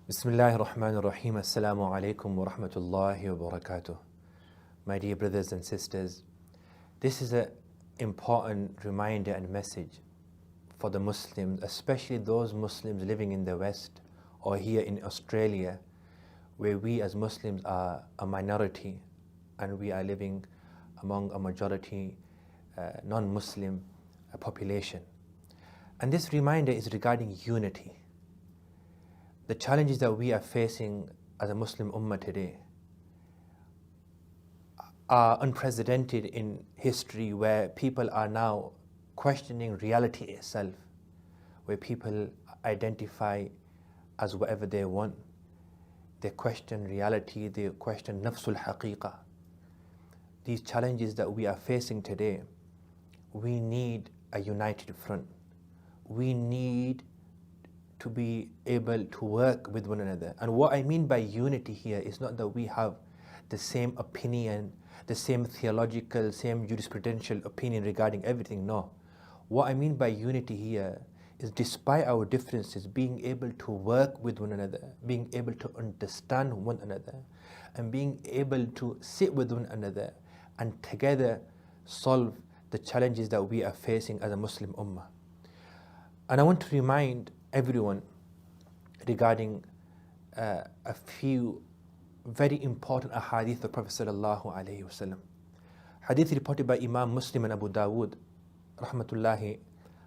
Bismillahir Rahmanir Rahim. Assalamu alaikum wa rahmatullahi wa barakatuh. My dear brothers and sisters, this is an important reminder and message for the Muslims, especially those Muslims living in the West or here in Australia, where we as Muslims are a minority and we are living among a majority non-Muslim population. And this reminder is regarding unity. The challenges that we are facing as a Muslim Ummah today are unprecedented in history, where people are now questioning reality itself, where people identify as whatever they want. They question reality, they question nafsul haqiqah. These challenges that we are facing today, we need a united front. We need to be able to work with one another. And what I mean by unity here is not that we have the same opinion, the same theological, same jurisprudential opinion regarding everything. No. What I mean by unity here is, despite our differences, being able to work with one another, being able to understand one another, and being able to sit with one another and together solve the challenges that we are facing as a Muslim Ummah. And I want to remind everyone regarding a few very important ahadith of Prophet sallallahu alaihi wasallam. Hadith reported by Imam Muslim and Abu Dawood, rahmatullahi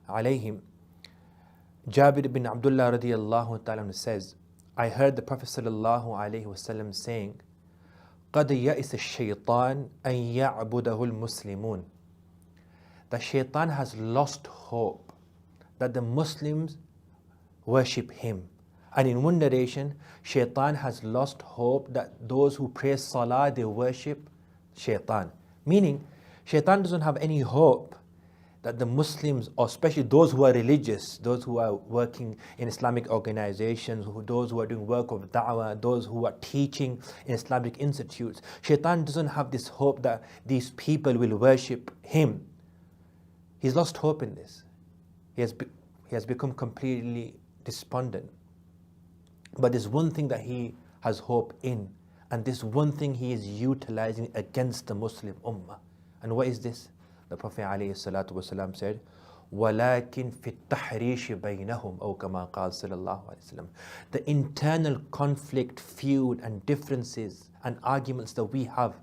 alayhim. Jabir bin Abdullah radiyallahu ta'ala says, I heard the Prophet sallallahu alaihi wasallam saying, قَدْ يَئِسَ الشَّيْطَانِ أَنْ يَعْبُدَهُ الْمُسْلِمُونَ. The Shaitan has lost hope that the Muslims worship him. And in one narration, Shaitan has lost hope that those who pray Salah, they worship Shaitan. Meaning, Shaitan doesn't have any hope that the Muslims, or especially those who are religious, those who are working in Islamic organizations, those who are doing work of da'wah, those who are teaching in Islamic institutes, Shaitan doesn't have this hope that these people will worship him. He's lost hope in this. He has become completely despondent. But there's one thing that he has hope in, and this one thing he is utilizing against the Muslim Ummah. And what is this? The Prophet ﷺ said, وَلَكِنْ فِي التَّحْرِيشِ بَيْنَهُمْ أو كما قال صلى الله عليه وسلم. The internal conflict, feud and differences and arguments that we have,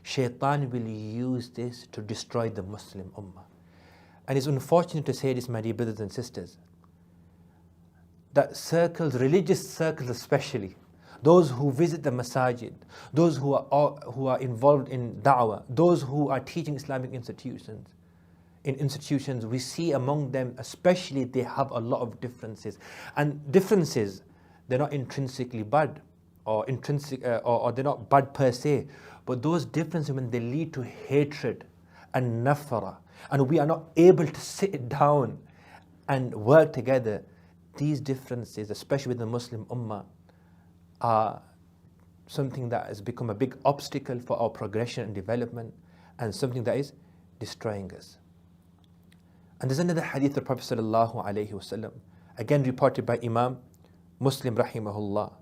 Shaitan will use this to destroy the Muslim Ummah. And it's unfortunate to say this, my dear brothers and sisters, that circles, religious circles especially, those who visit the masajid, those who are involved in da'wah, those who are teaching Islamic institutions, we see among them especially, they have a lot of differences. And differences, they're not intrinsically bad, or they're not bad per se, but those differences, when they lead to hatred and nafara, and we are not able to sit down and work together, these differences, especially with the Muslim Ummah, are something that has become a big obstacle for our progression and development, and something that is destroying us. And there's another hadith of the Prophet sallallahu alaihi wasallam, again reported by Imam Muslim rahimahullah.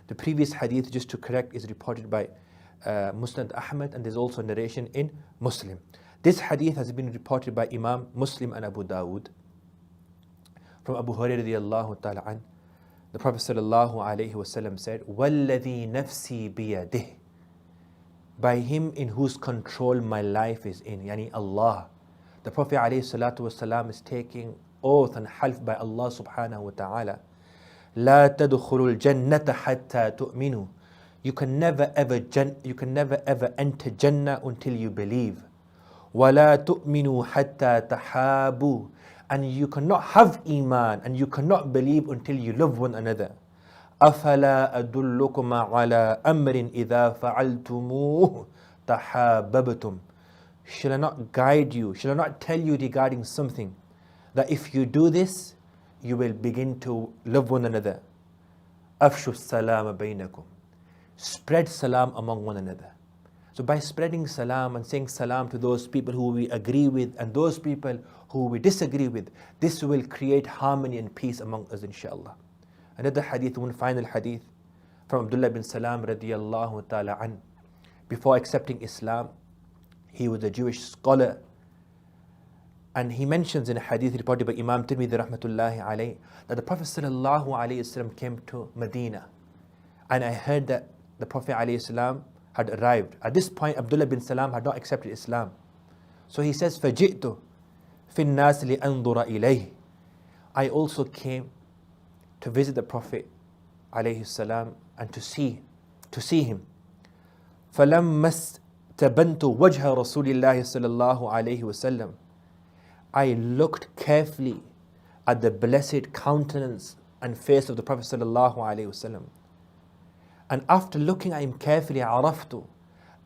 The previous hadith, just to correct, is reported by Musnad Ahmad, and there's also a narration in Muslim. This hadith has been reported by Imam Muslim and Abu Dawood from Abu Hurairah radiyallahu ta'ala an. The Prophet sallallahu alayhi wasallam said, وَالَّذِي نَفْسِي بِيَدِهِ. By him in whose control my life is in, yani Allah. The Prophet alayhi salatu wasalam is taking oath and half by Allah subhanahu wa ta'ala. لَا تَدْخُلُوا الْجَنَّةَ حَتَّى تُؤْمِنُوا. You can never ever enter Jannah until you believe. وَلَا تُؤْمِنُوا حَتَّى تَحَابُوا. And you cannot have Iman and you cannot believe until you love one another. أَفَلَا أَدُلُّكُمَا عَلَىٰ أَمْرٍ إِذَا فَعَلْتُمُوهُ تَحَابَبْتُمْ. Shall I not guide you? Shall I not tell you regarding something that if you do this, you will begin to love one another? أَفْشُوا السَّلَامَ بَيْنَكُمْ. Spread salam among one another. So by spreading salam and saying salam to those people who we agree with and those people who we disagree with, this will create harmony and peace among us, inshallah. Another hadith, one final hadith from Abdullah bin Salam radiyallahu ta'ala an. Before accepting Islam, he was a Jewish scholar. And he mentions in a hadith reported by Imam Tirmidhi rahmatullahi alayhi that the Prophet sallallahu alayhi wasallam came to Medina. And I heard that the Prophet alayhi salam had arrived. At this point, Abdullah bin Salam had not accepted Islam. So he says, فَجِئْتُ فِي النَّاسِ لِأَنظُرَ إِلَيْهِ. I also came to visit the Prophet alayhi salam and to see him. فَلَمَّا اسْتَبَنْتُ وَجْهَ رَسُولِ اللَّهِ صَلَى اللَّهُ عَلَيْهِ وسلم. I looked carefully at the blessed countenance and face of the Prophet sallallahu alaihi wasallam. And after looking at him carefully, عرفت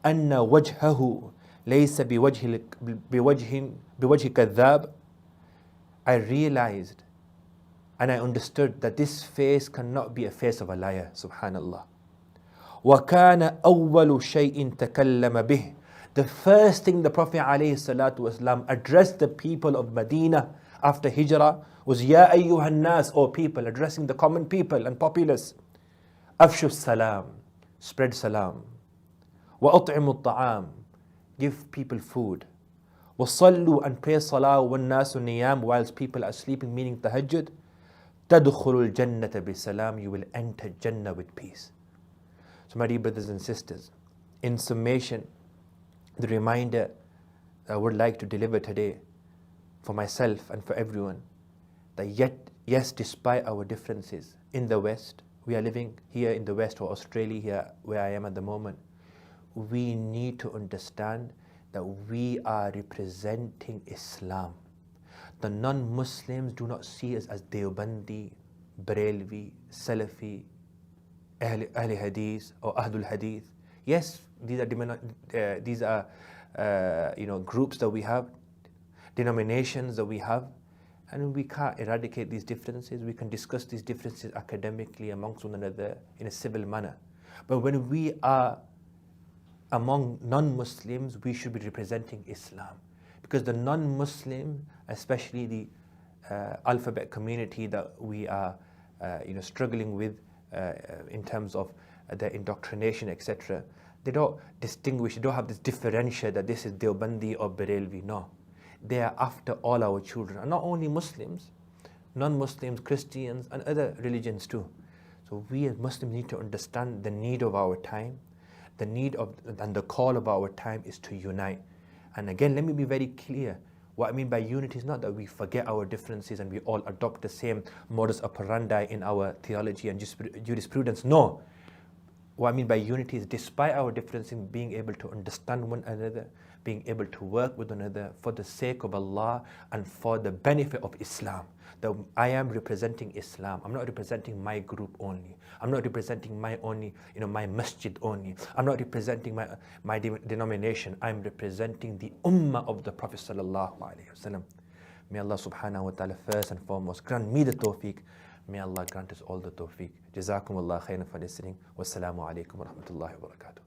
أن وجهه ليس بوجه كذاب. I realized and I understood that this face cannot be a face of a liar. Subhanallah. وكان أول شيء تكلم به. The first thing the Prophet ﷺ addressed the people of Medina after Hijrah was Ya ayyuhan nas, O people, addressing the common people and populace. Afshu salam, spread salam. Wa at'imu ta'am, give people food. Wa sallu, and pray salah wa nasu niyam, whilst people are sleeping, meaning tahajjud. Tadkhulul jannata bi salam, you will enter Jannah with peace. So my dear brothers and sisters, in summation, the reminder I would like to deliver today for myself and for everyone, that yes, despite our differences in the West, we are living here in the West or Australia here where I am at the moment, we need to understand that we are representing Islam. The non-Muslims do not see us as Deobandi, Barelvi, Salafi, Ahl Hadith or Ahlul Hadith. Yes, these are groups that we have, denominations that we have, and we can't eradicate these differences. We can discuss these differences academically amongst one another in a civil manner. But when we are among non-Muslims, we should be representing Islam, because the non-Muslim, especially the alphabet community that we are struggling with in terms of their indoctrination, etc., they don't distinguish, they don't have this differential that this is Deobandi or Barelvi. No. They are after all our children. And not only Muslims, non-Muslims, Christians, and other religions too. So we as Muslims need to understand the need of our time. The need of and the call of our time is to unite. And again, let me be very clear. What I mean by unity is not that we forget our differences and we all adopt the same modus operandi in our theology and jurisprudence. No. What I mean by unity is, despite our differences, in being able to understand one another, being able to work with one another for the sake of Allah and for the benefit of Islam. That I am representing Islam. I'm not representing my group only. I'm not representing my masjid only. I'm not representing my denomination. I'm representing the Ummah of the Prophet sallallahu alaihi wasallam. May Allah subhanahu wa ta'ala first and foremost grant me the tawfiq. May Allah grant us all the tawfiq. Jazakumullah khairan for listening. Wassalamu alaikum wa rahmatullahi wa barakatuh.